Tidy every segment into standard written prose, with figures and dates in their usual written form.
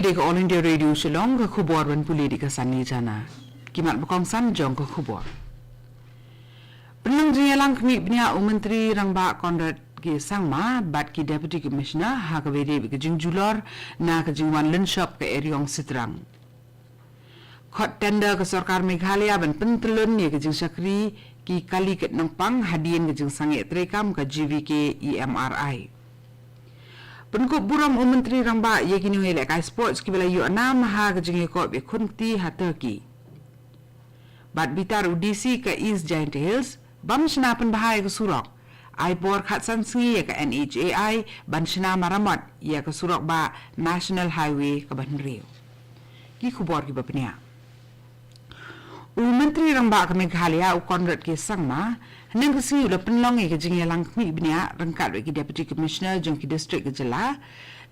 Kibede All India Radio Shillong ke khubor ban puli di kasani jana. Kimat bakong san jong ke khubor. Penang jinyalang kami bnia Menteri Rangba Konrad ke sangma bat ki Deputy Commissioner ha ke bede ke jing julor na ke jing wan lenshop ke eriong sitrang. Khot tender ke Sarkar Meghalaya ban pentelun ye ke jing sakri ki kali ket nampang hadien ke jing sange trekam ke GVK EMRI. Penkup buram Menteri Rangba ye kini helek kai sports ki bela yu anam ha ke jing ko be kunti ha Turkey. Bat bitar UDC ke East Giant Hills bam senapan bahaya ke Surok. Ai bor khat sansi ye ke NHAI ban sena maramot ye ke Surok ba National Highway ke Banrio. Ki khubor ki bapnia. Menteri Rangba ke Meghalaya Konrad ke sangma nang kesi ula penlong ke jingyalang kmi bnia rangkat ki Deputy Commissioner jong ki district ke jela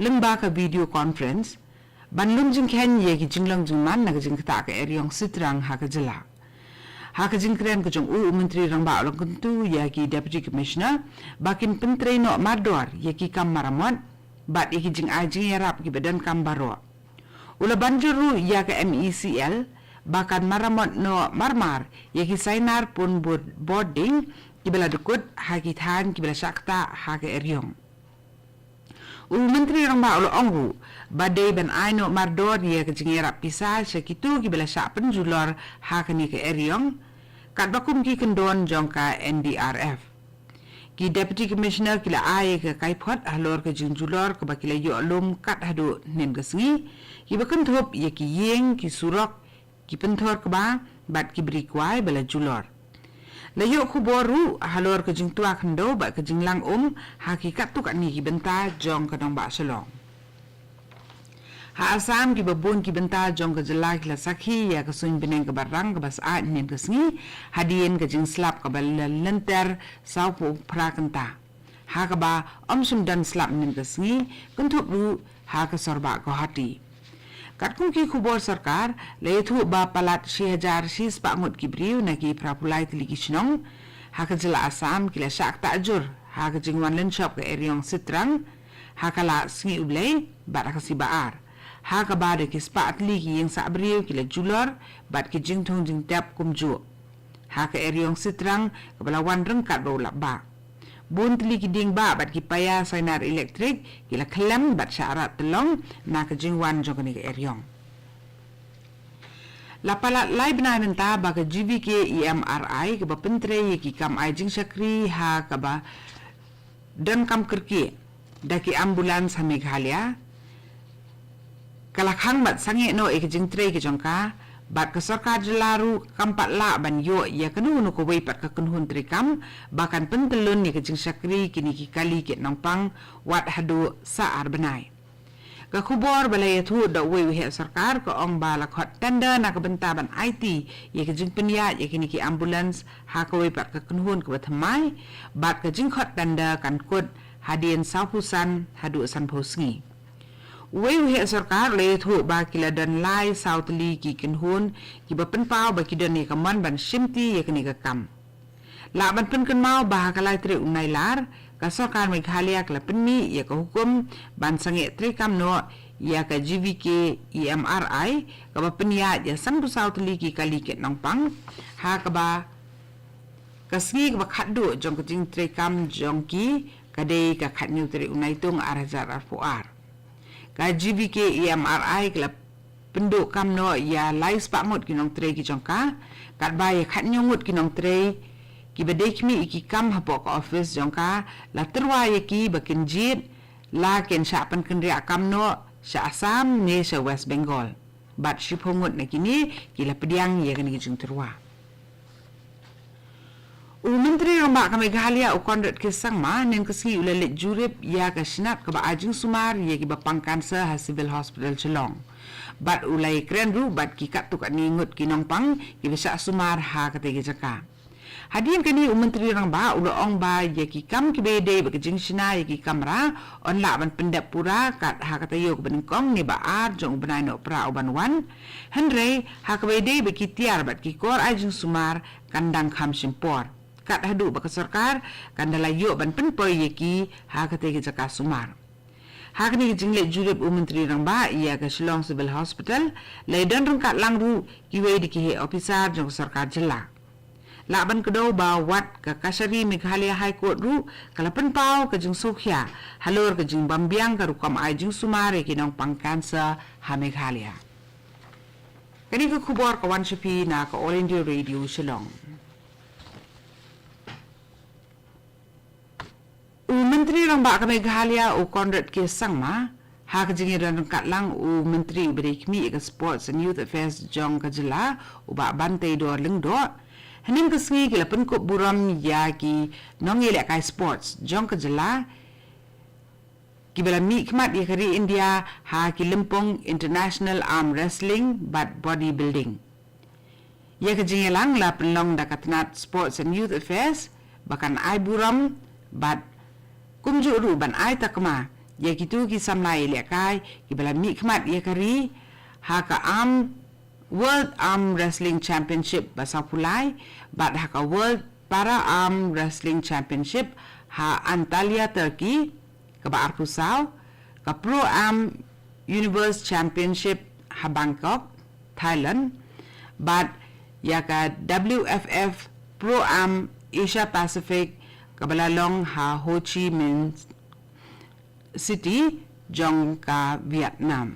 lengba ke video conference ban lum jing khen ye ki jinglang jingman na ke jing kata ke eriong sitrang ha ke jela ha ke jing kren ke jong Menteri Rangba ulang kuntu ya ki Deputy Commissioner bakin pentre no mador ye ki kam maramot bat ye ki jing ai jing yarap ki badan kam baro ula banjuru ya ke MECL bahkan maramot no marmar ye ki sainar pun boarding kibela dukut haki than kibela sakta hake eriong Menteri Rangba ulo ongru badai ban aino mardor ye ke jingera pisah sekitu kibela sak penjulor hakani ke eriong kat bakum ki kendon jongka NDRF ki Deputy Commissioner kila ai ke kaipot halor ke jingjulor ke bakila yo lum kat hadu nen kesngi ki bakan thop ye ki yeng ki surok ki penthor ke ba bat ki berikwai bela julor layo kuboru halor ke jing tua khendo ba ke jing lang hakikat tu kat ni ki benta jong ke dong ba Shillong ha asam ki babun ki benta jong ke jela ki la sakhi ya ke suin beneng ke barang ke bas a nen ke sngi hadien ke jing slap ke bal lenter sau pu prakanta ha ke ba sum dan slap nen ke sngi kuntup ru ha ke sorba ko hati Katkum ki khubor sarkar leithu ba palat 6000 sis pangut ki briu na ki prapulai tiliki Shillong ha ke jela asam ki la sak tajur ha ke jingwan len shop ke eriong sitrang ha kala sngi ublei bat ka si baar ha ka ba de ki spa atli ki yang sa briu ki la julor bat ki jing thong jing tap kumju ha ke eriong sitrang ke balawan rengkat ba ulap ba bun teli ki ding ba bat ki paya sainar elektrik kila kelam bat syarat telong na ke jingwan jong ni ke eriong la palat lai bna menta ba ke GVK EMRI ke ba pentre ye ki kam ai jing sakri ha ka ba dan kam kerki da ki ambulans ha Meghalaya kala khang bat sange no e ke jing tre ke jongka bat ke sarkar jelaru kampat la ban yo ya kenu no ko wei pat ka kunhun trikam bahkan pentelun ni ke jing sakri kini ki kali ke nangpang wat hadu saar benai ka khubor balai thu da wei he sarkar ko ong bala khot tanda na ka benta ban IT ye ke jing penya ye kini ki ambulans ha ko wei pat ka kunhun ko thamai bat ka jing khot tanda kan kut hadien saupusan hadu san phosngi Wei sarkar le thu ba kila dan lai sautli ki kinhun ki ba penpau ba ki dan ni kaman ban shimti ye kini ka kam la ban pen kan mau ba ka lai tre unai lar ka sarkar Meghalaya kala penmi ye ka hukum ban sange tre kam no ya ka GVK EMRI ka ba penya ya san bu sautli ki kali ke nangpang ha ka ba kasgi ka ba khaddu jong ka jing tre kam jong ki ka de ka khatnyu tre unai tung arajar arfuar ka GVK EMRI kala penduk kam no ya lai spangut kinong tre ki jongka kat ba ya khat nyongut kinong tre ki bedek mi ki kam hapok office jongka la terwa ye ki bakin jit la ken sha pan ken ria kam no sha Assam ne sha West Bengal bat shipongut na kini kila pediang ye kini jing terwa Menteri Rangba ke Meghalaya Konrad ke sangma nen kesi ulalit jurip ya ke sinap ke ba ajing sumar ye ki bapang kanser ha civil hospital Shillong bat ulai kren ru bat ki kat tu kat ni ngut ki nongpang ki bisa sumar ha ke tege jaka hadien kini Menteri Rangba ulo ong ba ye ki kam ki bede ba ke jing sina ye ki kamera on la ban pendap pura kat ha kata yo ke benengkong ni ba ar jong benai no pra uban wan henry ha ke bede ba ki tiar bat ki kor ajing sumar kandang kham simpor kat hadu ba sarkar kan dalayo ban penpoy yeki ha kate ke jaka sumar Hakni jingle julep Menteri rang ba ia ke Shillong Civil Hospital lai dan rangkat langru kiwe dikihe officer jong sarkar jela. Laban kedau ba wat ke Kasari Meghalaya High Court ru kalapan pau ke jing Sokhya halor ke jing Bambiang ke rukam ai jing Sumare kinong pangkansa ha Meghalaya. Kani ke khubor kawan Shafi na ke All India Radio Shillong. Menteri rang ba ke Meghalaya u Conrad ke sangma ha ke jing rangkat lang Menteri berikmi ke Sports and Youth Affairs jong ke jela u ba bantai do lengdo. Hanim kesengi kila penkop buram ya ki nongi lek kai sports jong ke jela ki bela mi khmat ya kari India ha ki lempong international arm wrestling but bodybuilding ya ke jingelang la penlong da katnat sports and youth affairs bahkan ai buram but kumju ru ban ai takma ya kitu ki samlai lek kai ki bela mi khmat ya kari ha ka World Arm Wrestling Championship basa pulai bat ha ka World Para Arm Wrestling Championship ha Antalya Turkey ka ba Arkusau ka Pro Arm Universe Championship ha Bangkok Thailand bat ya ka WFF Pro Arm Asia Pacific ka balalong ha Ho Chi Minh City jong ka Vietnam.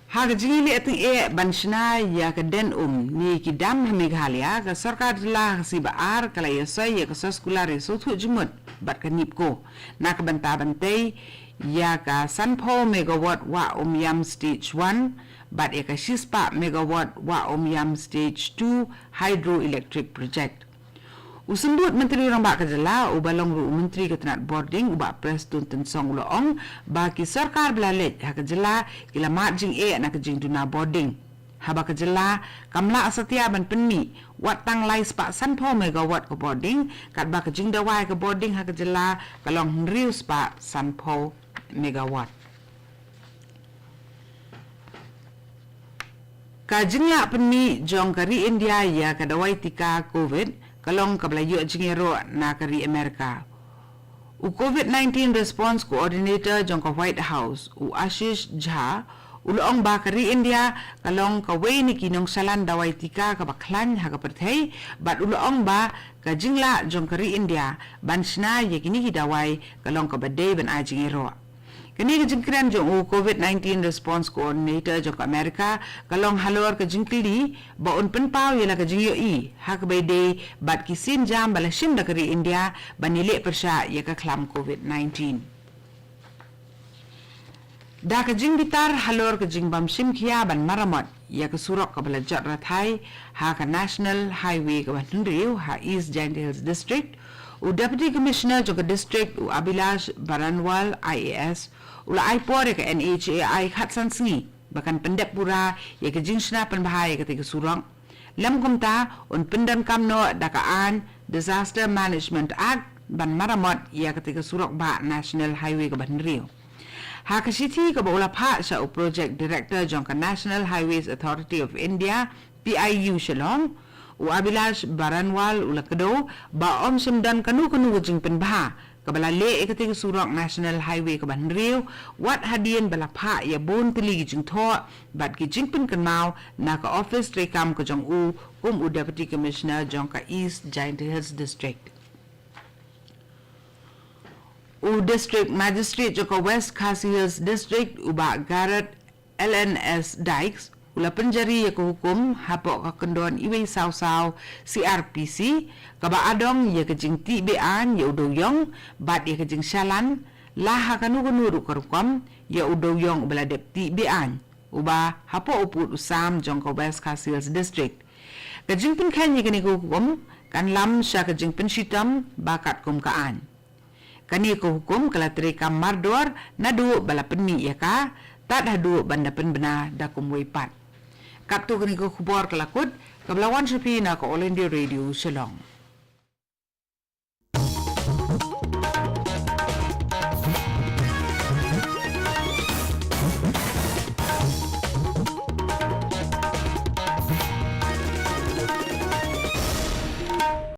Haga jingili ating banshna ya ka den ni ki dam ha Meghalaya ka sarkar jela si baar kala yasai ya ka soskulare sothu jumut bat ka nipko na ka banta-bantay ya ka sanpo megawatt wa yam stage 1 bat ya ka shispa megawatt wa yam stage 2 hydroelectric project. Usembut Menteri rang ba ka jela u balong ru Menteri ka tanat boarding u ba pres tun song loong ba ki sarkar belalet ha ka jela kila mat jing na ka jing duna boarding ha ba ka jela kamla asatia ban penni wat tang lai spa sanpo megawatt ka boarding kat ba ka jing dawai ka boarding ha ka jela kalong riu spa sanpo megawatt ka jingla penni jong kari India ya ka dawai tika COVID kalong kablayo jingero na kari Amerika. U COVID-19 Response Coordinator jong ka White House u Ashish Jha uloong ba kari India kalong ka way ni kinong salan dawai tika ka baklan ha ka perthai bat uloong ba ka jingla jong kari India banshna ye kini hidawai kalong ka badai ban a jingero. Kani ka jingkran jong u COVID-19 Response Coordinator jong ka Amerika kalong halor ka jingkili ba un penpau yela ka jingyo ha ka bayday bat kisin jam bala shim da kari India banile persya ya ka klam COVID-19. Da ka jing bitar halor ka jing bam shim kia ban maramot ya ka surok ka bala jat rathai ha ka National Highway ka Bandung ha East Giant Hills District u Deputy Commissioner jong ka District u Abilash Baranwal IAS ula ai pore ka NHAI khatsan singi bahkan pendep pura ya ke jingsna penbahaya ketika surang lam kumta un pendam kamno dakaan Disaster Management Act ban maramot ya ketika surok ba National Highway ke Bandung ha ka siti ka bola pha sa u Project Director jong ka National Highways Authority of India PIU Shillong u Abilash Baranwal ula kedo ba om simdan kanu jing penbah kabala le ketika surok National Highway ke Bandung wat hadian bala pha ya bon tili jing tho bat ki jing pen kanau na ka office rekam ka jong u Deputy Commissioner jong ka East Giant Hills District u District Magistrate jong ka West Khasi Hills District u ba Garrett LNS Dykes ula penjari ya ke hukum hapok ka kendon iwe saw CRPC kaba adong ya ke jing ti bean ya udoyong bat ya ke jing shalan laha kanu ru karukom ya udoyong bala dep ti bean uba hapo uput usam jong ka West Khasi Hills District ka jing pen khan ya ke ni hukum kan lam sya ka jing pen shitam bakat kum kaan kani ko hukum kala terekam mardor nadu bala penni ya ka tak hadu banda pen bena da kum weipat Kapto kini ko khubor kalakut kablawan Shafi na ko All India Radio Shillong.